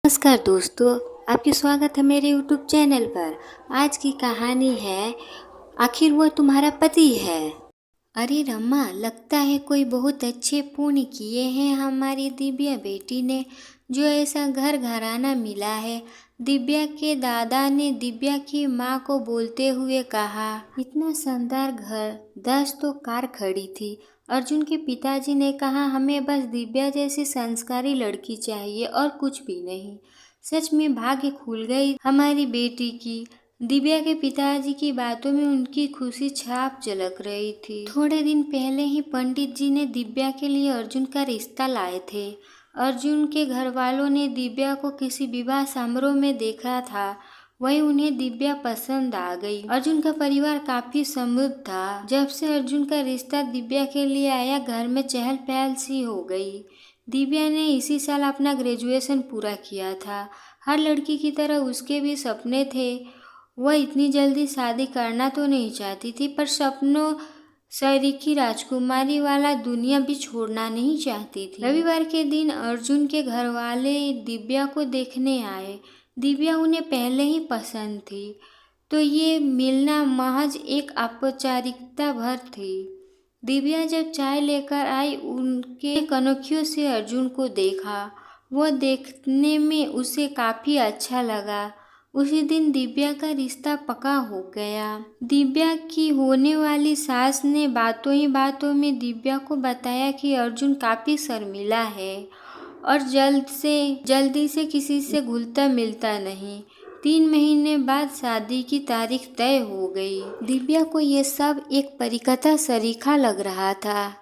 नमस्कार दोस्तों, आपकी स्वागत है मेरे YouTube चैनल पर। आज की कहानी है आखिर वो तुम्हारा पति है। अरे रमा, लगता है कोई बहुत अच्छे पुण्य किए हैं हमारी दिव्या बेटी ने, जो ऐसा घर घराना मिला है। दिव्या के दादा ने दिव्या की माँ को बोलते हुए कहा। इतना शानदार घर, 10 तो कार खड़ी थी। अर्जुन के पिताजी ने कहा, हमें बस दिव्या जैसी संस्कारी लड़की चाहिए और कुछ भी नहीं। सच में भाग्य खुल गई हमारी बेटी की। दिव्या के पिताजी की बातों में उनकी खुशी छाप झलक रही थी। थोड़े दिन पहले ही पंडित जी ने दिव्या के लिए अर्जुन का रिश्ता लाए थे। अर्जुन के घर वालों ने दिव्या को किसी विवाह समारोह में देखा था, वही उन्हें दिव्या पसंद आ गई। अर्जुन का परिवार काफी समृद्ध था। जब से अर्जुन का रिश्ता दिव्या के लिए आया, घर में चहल पहल सी हो गई। दिव्या ने इसी साल अपना ग्रेजुएशन पूरा किया था। हर लड़की की तरह उसके भी सपने थे। वह इतनी जल्दी शादी करना तो नहीं चाहती थी, पर सपनों सरीखी राजकुमारी वाला दुनिया भी छोड़ना नहीं चाहती थी। रविवार के दिन अर्जुन के घर वाले दिव्या को देखने आए। दिव्या उन्हें पहले ही पसंद थी, तो ये मिलना महज एक औपचारिकता भर थी। दिव्या जब चाय लेकर आई, उनके कनखियों से अर्जुन को देखा। वह देखने में उसे काफी अच्छा लगा। उसी दिन दिव्या का रिश्ता पक्का हो गया। दिव्या की होने वाली सास ने बातों ही बातों में दिव्या को बताया कि अर्जुन काफी शर्मीला है और जल्दी से किसी से घुलता मिलता नहीं। 3 महीने बाद शादी की तारीख तय हो गई। दिव्या को ये सब एक परिकथा सरीखा लग रहा था।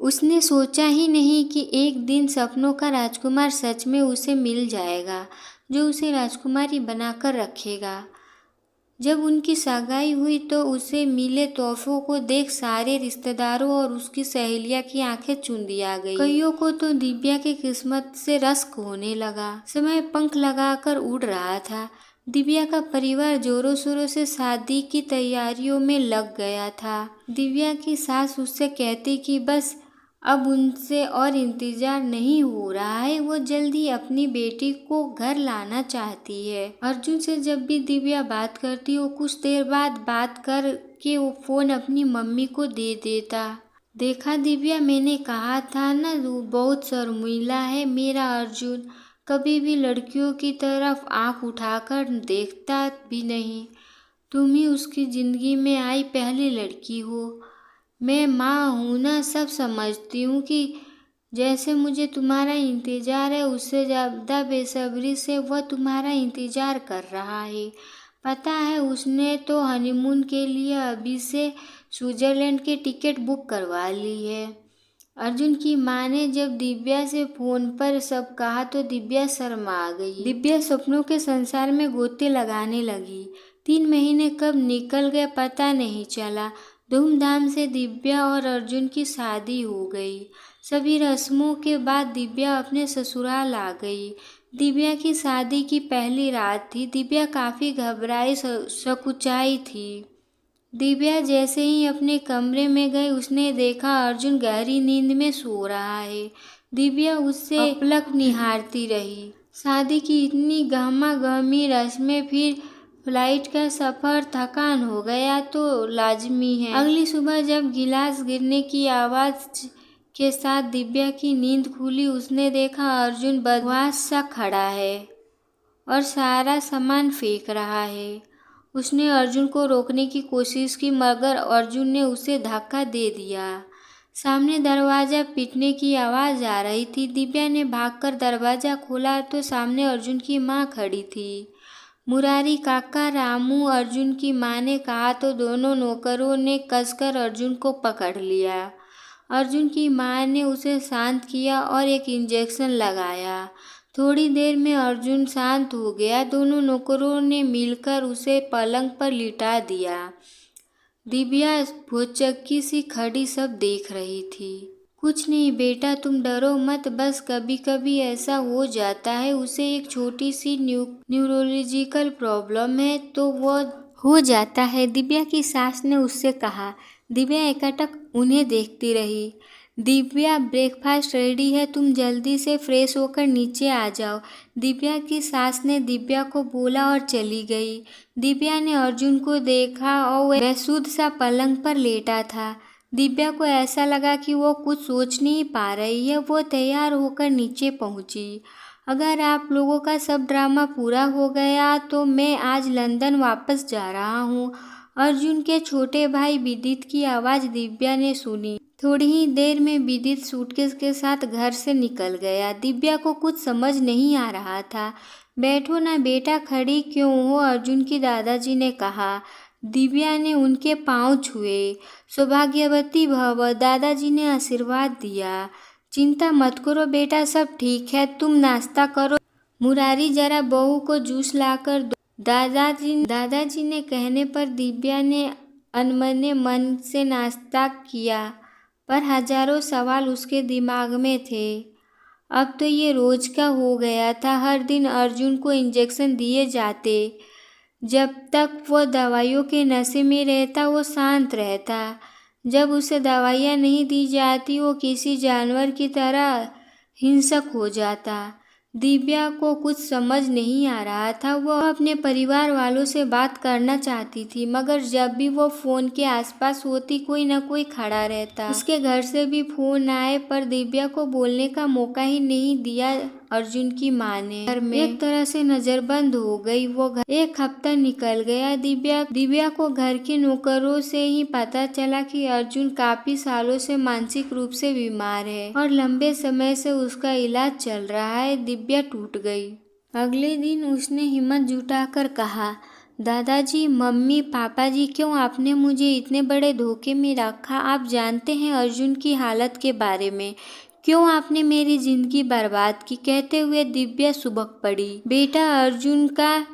उसने सोचा ही नहीं कि एक दिन सपनों का राजकुमार सच में उसे मिल जाएगा, जो उसे राजकुमारी बनाकर रखेगा। जब उनकी सगाई हुई तो उसे मिले तोहफों को देख सारे रिश्तेदारों और उसकी सहेलियां की आंखें चुंदी आ गई। कईयों को तो दिव्या की किस्मत से रश्क होने लगा। समय पंख लगाकर उड़ रहा था। दिव्या का परिवार जोरों शोरों से शादी की तैयारियों में लग गया था। दिव्या की सास उससे कहती कि बस अब उनसे और इंतजार नहीं हो रहा है, वो जल्दी अपनी बेटी को घर लाना चाहती है। अर्जुन से जब भी दिव्या बात करती, वो कुछ देर बाद बात कर के वो फोन अपनी मम्मी को दे देता। देखा दिव्या, मैंने कहा था ना, तू बहुत शर्मीला है। मेरा अर्जुन कभी भी लड़कियों की तरफ आंख उठाकर देखता भी नहीं। तुम ही उसकी जिंदगी में आई पहली लड़की हो। मैं माँ हूँ ना, सब समझती हूँ कि जैसे मुझे तुम्हारा इंतज़ार है, उससे ज़्यादा बेसब्री से वह तुम्हारा इंतज़ार कर रहा है। पता है, उसने तो हनीमून के लिए अभी से स्विट्ज़रलैंड के टिकट बुक करवा ली है। अर्जुन की माँ ने जब दिव्या से फोन पर सब कहा तो दिव्या शर्मा गई। दिव्या सपनों के संसार में गोते लगाने लगी। 3 महीने कब निकल गए पता नहीं चला। धूमधाम से दिव्या और अर्जुन की शादी हो गई। सभी रस्मों के बाद दिव्या अपने ससुराल आ गई। दिव्या की शादी की पहली रात थी। दिव्या काफ़ी घबराई सकुचाई थी। दिव्या जैसे ही अपने कमरे में गई, उसने देखा अर्जुन गहरी नींद में सो रहा है। दिव्या उससे अपलक निहारती रही। शादी की इतनी गहमा गहमी रस्में, फिर फ्लाइट का सफ़र, थकान हो गया तो लाजमी है। अगली सुबह जब गिलास गिरने की आवाज़ के साथ दिव्या की नींद खुली, उसने देखा अर्जुन बदहवास सा खड़ा है और सारा सामान फेंक रहा है। उसने अर्जुन को रोकने की कोशिश की, मगर अर्जुन ने उसे धक्का दे दिया। सामने दरवाज़ा पीटने की आवाज़ आ रही थी। दिव्या ने भागकर दरवाज़ा खोला तो सामने अर्जुन की माँ खड़ी थी। मुरारी काका, रामू, अर्जुन की माँ ने कहा तो दोनों नौकरों ने कसकर अर्जुन को पकड़ लिया। अर्जुन की माँ ने उसे शांत किया और एक इंजेक्शन लगाया। थोड़ी देर में अर्जुन शांत हो गया। दोनों नौकरों ने मिलकर उसे पलंग पर लिटा दिया। दिव्या भौचक्की सी खड़ी सब देख रही थी। कुछ नहीं बेटा, तुम डरो मत, बस कभी कभी ऐसा हो जाता है। उसे एक छोटी सी न्यूरोलॉजिकल प्रॉब्लम है, तो वो हो जाता है, दिव्या की सास ने उससे कहा। दिव्या एकटक उन्हें देखती रही। दिव्या, ब्रेकफास्ट रेडी है, तुम जल्दी से फ्रेश होकर नीचे आ जाओ। दिव्या की सास ने दिव्या को बोला और चली गई। दिव्या ने अर्जुन को देखा और वह बेसुध सा पलंग पर लेटा था। दिव्या को ऐसा लगा कि वो कुछ सोच नहीं पा रही है। वो तैयार होकर नीचे पहुंची। अगर आप लोगों का सब ड्रामा पूरा हो गया तो मैं आज लंदन वापस जा रहा हूँ। अर्जुन के छोटे भाई विदित की आवाज़ दिव्या ने सुनी। थोड़ी ही देर में विदित सूटकेस के साथ घर से निकल गया। दिव्या को कुछ समझ नहीं आ रहा था। बैठो ना बेटा, खड़ी क्यों हो? अर्जुन की दादाजी ने कहा। दिव्या ने उनके पांव छुए। सौभाग्यवती भव, दादाजी ने आशीर्वाद दिया। चिंता मत करो बेटा, सब ठीक है, तुम नाश्ता करो। मुरारी, जरा बहू को जूस लाकर दो। दादाजी ने कहने पर दिव्या ने अनमने मन से नाश्ता किया, पर हजारों सवाल उसके दिमाग में थे। अब तो ये रोज का हो गया था। हर दिन अर्जुन को इंजेक्शन दिए जाते। जब तक वो दवाइयों के नशे में रहता वो शांत रहता। जब उसे दवाइयाँ नहीं दी जाती वो किसी जानवर की तरह हिंसक हो जाता। दिव्या को कुछ समझ नहीं आ रहा था। वह अपने परिवार वालों से बात करना चाहती थी, मगर जब भी वो फ़ोन के आसपास होती कोई न कोई खड़ा रहता। उसके घर से भी फ़ोन आए पर दिव्या को बोलने का मौका ही नहीं दिया। अर्जुन की माँ ने घर में एक तरह से नज़रबंद हो गई। वो घर एक हफ्ता निकल गया। दिव्या को घर के नौकरों से ही पता चला कि अर्जुन काफ़ी सालों से मानसिक रूप से बीमार है और लंबे समय से उसका इलाज चल रहा है। दिव्या टूट गई। अगले दिन उसने हिम्मत जुटाकर कहा, दादाजी, मम्मी, पापा जी, क्यों आपने मुझे इतने बड़े धोखे में रखा? आप जानते हैं अर्जुन की हालत के बारे में। क्यों आपने मेरी जिंदगी बर्बाद की? कहते हुए दिव्या सुबक पड़ी। बेटा, अर्जुन का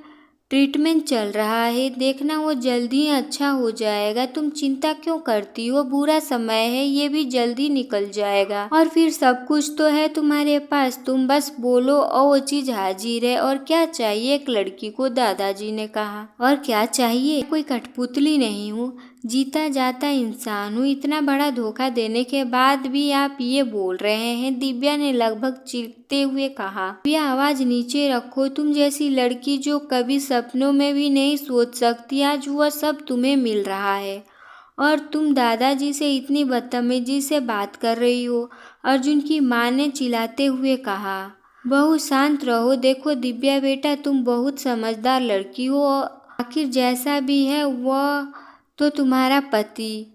ट्रीटमेंट चल रहा है, देखना वो जल्दी अच्छा हो जाएगा। तुम चिंता क्यों करती हो? बुरा समय है, ये भी जल्दी निकल जाएगा। और फिर सब कुछ तो है तुम्हारे पास, तुम बस बोलो और वो चीज हाजिर है। और क्या चाहिए एक लड़की को? दादाजी ने कहा। और क्या चाहिए? कोई कठपुतली नहीं हूँ, जीता जाता इंसान हूँ। इतना बड़ा धोखा देने के बाद भी आप ये बोल रहे हैं? दिव्या ने लगभग चीखते हुए कहा। दिव्या, आवाज नीचे रखो। तुम जैसी लड़की जो कभी सपनों में भी नहीं सोच सकती, आज वह सब तुम्हें मिल रहा है और तुम दादाजी से इतनी बदतमीजी से बात कर रही हो। अर्जुन की माँ ने चिल्लाते हुए कहा। बहू, शांत रहो। देखो दिव्या बेटा, तुम बहुत समझदार लड़की हो। आखिर जैसा भी है वह तो तुम्हारा पति,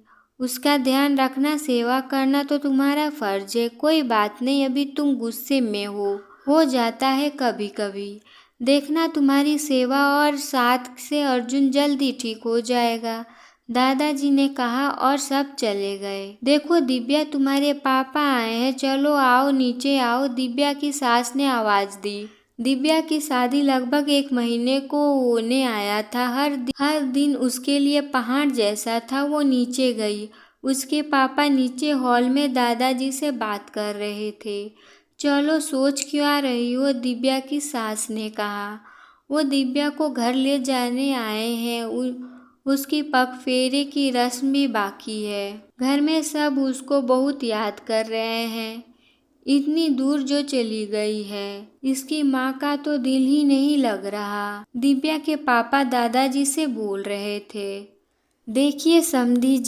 उसका ध्यान रखना, सेवा करना तो तुम्हारा फर्ज है। कोई बात नहीं, अभी तुम गुस्से में हो जाता है कभी कभी। देखना तुम्हारी सेवा और साथ से अर्जुन जल्दी ठीक हो जाएगा, दादाजी ने कहा और सब चले गए। देखो दिव्या, तुम्हारे पापा आए हैं, चलो आओ, नीचे आओ, दिव्या की सास ने आवाज दी। दिव्या की शादी लगभग 1 महीने को होने आया था। हर दिन उसके लिए पहाड़ जैसा था। वो नीचे गई। उसके पापा नीचे हॉल में दादाजी से बात कर रहे थे। चलो, सोच क्यों आ रही हो? दिव्या की सास ने कहा। वो दिव्या को घर ले जाने आए हैं। उसकी पग फेरे की रस्म भी बाकी है। घर में सब उसको बहुत याद कर रहे हैं। इतनी दूर जो चली गई है, इसकी माँ का तो दिल ही नहीं लग रहा। दिव्या के पापा दादाजी से बोल रहे थे। देखिए समधी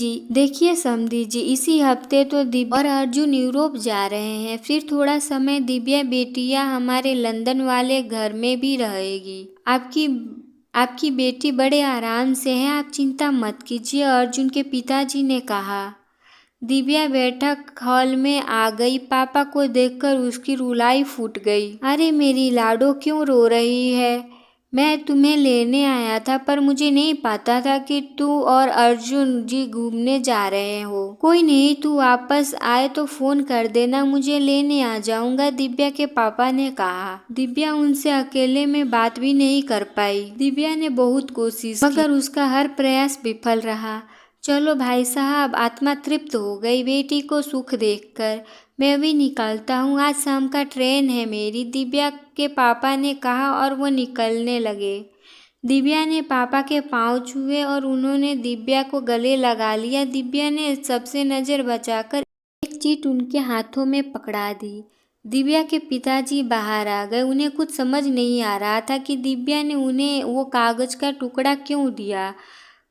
जी, इसी हफ्ते तो दिव्या और अर्जुन यूरोप जा रहे हैं। फिर थोड़ा समय दिव्या बेटिया हमारे लंदन वाले घर में भी रहेगी। आपकी बेटी बड़े आराम से है, आप चिंता मत कीजिए, अर्जुन के पिताजी ने कहा। दिव्या बैठक हॉल में आ गई। पापा को देखकर उसकी रुलाई फूट गई। अरे मेरी लाडो, क्यों रो रही है? मैं तुम्हें लेने आया था, पर मुझे नहीं पता था कि तू और अर्जुन जी घूमने जा रहे हो। कोई नहीं, तू वापस आए तो फोन कर देना, मुझे लेने आ जाऊंगा, दिव्या के पापा ने कहा। दिव्या उनसे अकेले में बात भी नहीं कर पाई। दिव्या ने बहुत कोशिश की, मगर उसका हर प्रयास विफल रहा। चलो भाई साहब, आत्मा तृप्त हो गई बेटी को सुख देखकर। मैं भी निकलता हूँ, आज शाम का ट्रेन है मेरी, दिव्या के पापा ने कहा और वो निकलने लगे। दिव्या ने पापा के पांव छुए और उन्होंने दिव्या को गले लगा लिया। दिव्या ने सबसे नज़र बचाकर एक एक चीट उनके हाथों में पकड़ा दी। दिव्या के पिताजी बाहर आ गए। उन्हें कुछ समझ नहीं आ रहा था कि दिव्या ने उन्हें वो कागज का टुकड़ा क्यों दिया।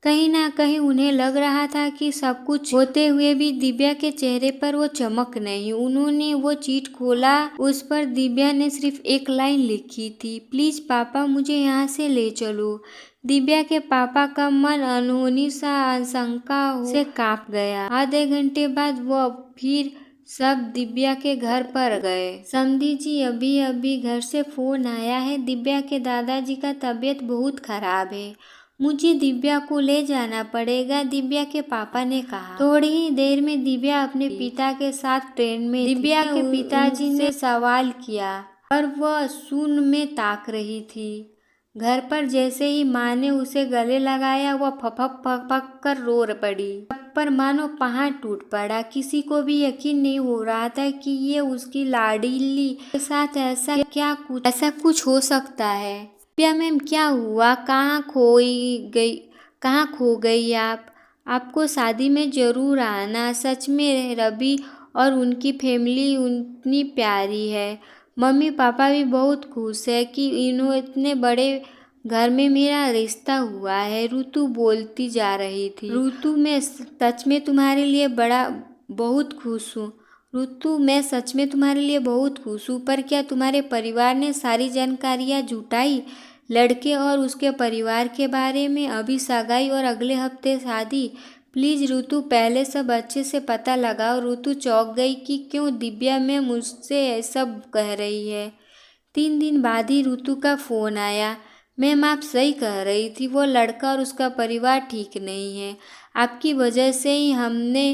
कहीं ना कहीं उन्हें लग रहा था कि सब कुछ होते हुए भी दिव्या के चेहरे पर वो चमक नहीं। उन्होंने वो चीट खोला। उस पर दिव्या ने सिर्फ एक लाइन लिखी थी, प्लीज पापा मुझे यहाँ से ले चलो। दिव्या के पापा का मन अनहोनी सा आशंका से कांप गया। आधे घंटे बाद वो फिर सब दिव्या के घर पर गए। समधी जी, अभी अभी घर से फोन आया है, दिव्या के दादाजी का तबीयत बहुत खराब है, मुझे दिव्या को ले जाना पड़ेगा, दिव्या के पापा ने कहा। थोड़ी ही देर में दिव्या अपने पिता के साथ ट्रेन में दिव्या के पिताजी ने सवाल किया पर वह शून्य में ताक रही थी। घर पर जैसे ही माँ ने उसे गले लगाया वह फपक फपक कर रो पड़ी। पर मानो पहाड़ टूट पड़ा। किसी को भी यकीन नहीं हो रहा था कि ये उसकी लाडली के साथ ऐसा कुछ हो सकता है। दिव्या मैम, क्या हुआ? कहाँ खो गई आप? आपको शादी में जरूर आना। सच में रवि और उनकी फैमिली उतनी प्यारी है। मम्मी पापा भी बहुत खुश है कि इतने बड़े घर में मेरा रिश्ता हुआ है। ऋतु बोलती जा रही थी। ऋतु, मैं सच में तुम्हारे लिए बहुत खुश हूँ। ऋतु, मैं सच में तुम्हारे लिए बहुत खुश हूँ, पर क्या तुम्हारे परिवार ने सारी जानकारियाँ जुटाई? लड़के और उसके परिवार के बारे में? अभी सगाई और अगले हफ्ते शादी। प्लीज़ ऋतु, पहले सब अच्छे से पता लगाओ। ऋतु चौंक गई कि क्यों दिव्या में मुझसे सब कह रही है। 3 दिन बाद ही ऋतु का फ़ोन आया। मैम, आप सही कह रही थी, वो लड़का और उसका परिवार ठीक नहीं है। आपकी वजह से ही हमने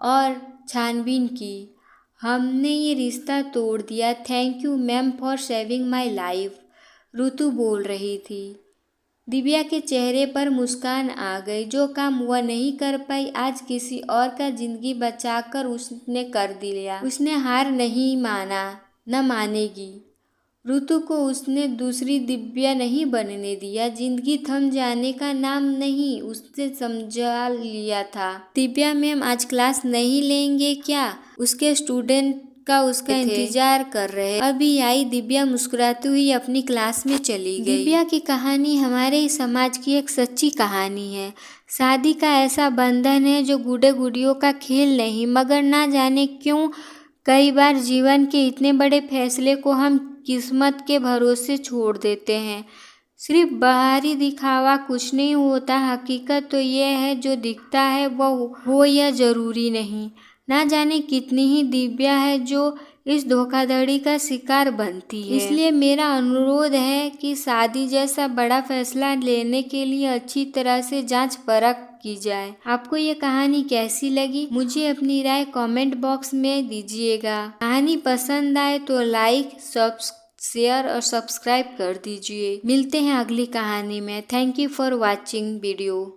और छानबीन की। हमने ये रिश्ता तोड़ दिया। Thank you ma'am for saving my life. Ritu बोल रही थी। दिव्या के चेहरे पर मुस्कान आ गई। जो काम वह नहीं कर पाई, आज किसी और का जिंदगी बचाकर उसने कर दिया। उसने हार नहीं माना, न मानेगी। ऋतु को उसने दूसरी दिव्या नहीं बनने दिया। जिंदगी थम जाने का नाम नहीं, उसने समझा लिया था। दिव्या मैम आज क्लास नहीं लेंगे क्या? उसके स्टूडेंट का उसका इंतजार कर रहे। अभी आई। दिव्या मुस्कुराती हुई अपनी क्लास में चली गई। दिव्या की कहानी हमारे समाज की एक सच्ची कहानी है। शादी का ऐसा बंधन है जो गुड्डे गुड़ियों का खेल नहीं, मगर ना जाने क्यों कई बार जीवन के इतने बड़े फैसले को हम किस्मत के भरोसे छोड़ देते हैं। सिर्फ बाहरी दिखावा कुछ नहीं होता, हकीकत तो यह है जो दिखता है वो हो यह जरूरी नहीं। ना जाने कितनी ही दिव्या है जो इस धोखाधड़ी का शिकार बनती है। इसलिए मेरा अनुरोध है कि शादी जैसा बड़ा फैसला लेने के लिए अच्छी तरह से जांच परख की जाए। आपको ये कहानी कैसी लगी? मुझे अपनी राय कमेंट बॉक्स में दीजिएगा। कहानी पसंद आए तो लाइक, शेयर और सब्सक्राइब कर दीजिए। मिलते हैं अगली कहानी में। Thank you for watching video.